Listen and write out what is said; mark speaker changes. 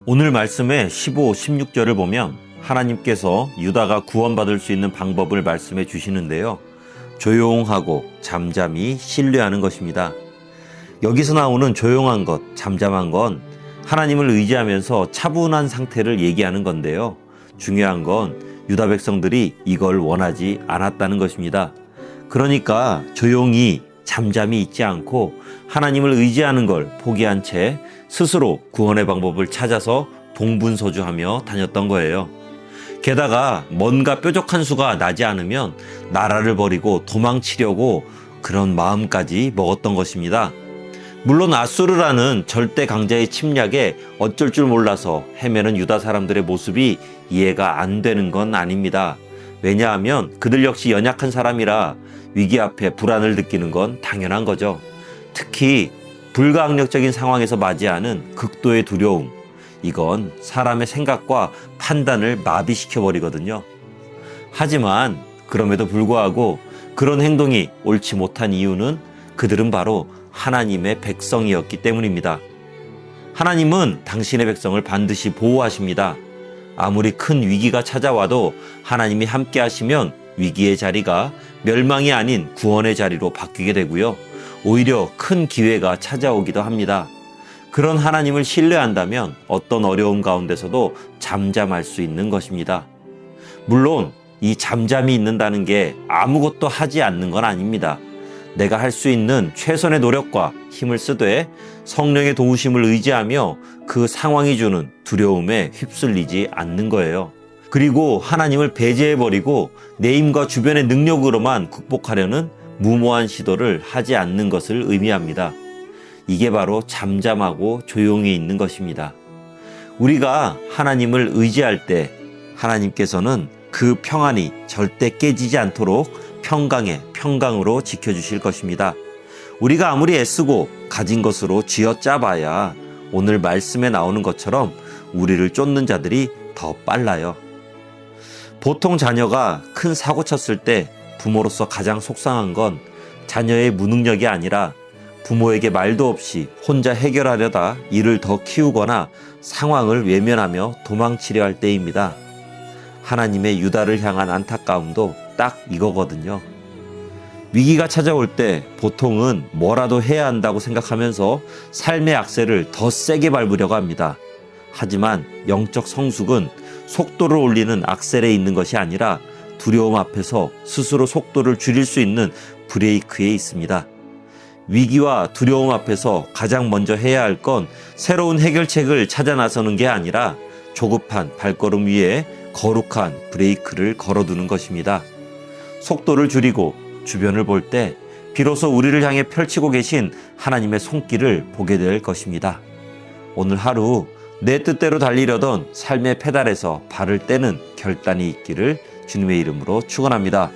Speaker 1: 오늘 말씀의 15, 16절을 보면 하나님께서 유다가 구원받을 수 있는 방법을 말씀해 주시는데요. 조용하고 잠잠히 신뢰하는 것입니다. 여기서 나오는 조용한 것, 잠잠한 건 하나님을 의지하면서 차분한 상태를 얘기하는 건데요. 중요한 건 유다 백성들이 이걸 원하지 않았다는 것입니다. 그러니까 조용히 잠잠히 있지 않고 하나님을 의지하는 걸 포기한 채 스스로 구원의 방법을 찾아서 동분서주하며 다녔던 거예요. 게다가 뭔가 뾰족한 수가 나지 않으면 나라를 버리고 도망치려고 그런 마음까지 먹었던 것입니다. 물론 아수르라는 절대 강자의 침략에 어쩔 줄 몰라서 헤매는 유다 사람들의 모습이 이해가 안 되는 건 아닙니다. 왜냐하면 그들 역시 연약한 사람이라 위기 앞에 불안을 느끼는 건 당연한 거죠. 특히 불가항력적인 상황에서 맞이하는 극도의 두려움, 이건 사람의 생각과 판단을 마비시켜버리거든요. 하지만 그럼에도 불구하고 그런 행동이 옳지 못한 이유는 그들은 바로 하나님의 백성이었기 때문입니다. 하나님은 당신의 백성을 반드시 보호하십니다. 아무리 큰 위기가 찾아와도 하나님이 함께 하시면 위기의 자리가 멸망이 아닌 구원의 자리로 바뀌게 되고요. 오히려 큰 기회가 찾아오기도 합니다. 그런 하나님을 신뢰한다면 어떤 어려움 가운데서도 잠잠할 수 있는 것입니다. 물론 이 잠잠이 있는다는 게 아무것도 하지 않는 건 아닙니다. 내가 할 수 있는 최선의 노력과 힘을 쓰되 성령의 도우심을 의지하며 그 상황이 주는 두려움에 휩쓸리지 않는 거예요. 그리고 하나님을 배제해버리고 내 힘과 주변의 능력으로만 극복하려는 무모한 시도를 하지 않는 것을 의미합니다. 이게 바로 잠잠하고 조용히 있는 것입니다. 우리가 하나님을 의지할 때 하나님께서는 그 평안이 절대 깨지지 않도록 평강에 평강으로 지켜주실 것입니다. 우리가 아무리 애쓰고 가진 것으로 쥐어짜봐야 오늘 말씀에 나오는 것처럼 우리를 쫓는 자들이 더 빨라요. 보통 자녀가 큰 사고 쳤을 때 부모로서 가장 속상한 건 자녀의 무능력이 아니라 부모에게 말도 없이 혼자 해결하려다 이를 더 키우거나 상황을 외면하며 도망치려 할 때입니다. 하나님의 유다를 향한 안타까움도 딱 이거거든요. 위기가 찾아올 때 보통은 뭐라도 해야 한다고 생각하면서 삶의 악셀을 더 세게 밟으려고 합니다. 하지만 영적 성숙은 속도를 올리는 악셀에 있는 것이 아니라 두려움 앞에서 스스로 속도를 줄일 수 있는 브레이크에 있습니다. 위기와 두려움 앞에서 가장 먼저 해야 할 건 새로운 해결책을 찾아 나서는 게 아니라 조급한 발걸음 위에 거룩한 브레이크를 걸어두는 것입니다. 속도를 줄이고 주변을 볼 때 비로소 우리를 향해 펼치고 계신 하나님의 손길을 보게 될 것입니다. 오늘 하루 내 뜻대로 달리려던 삶의 페달에서 발을 떼는 결단이 있기를 주님의 이름으로 축원합니다.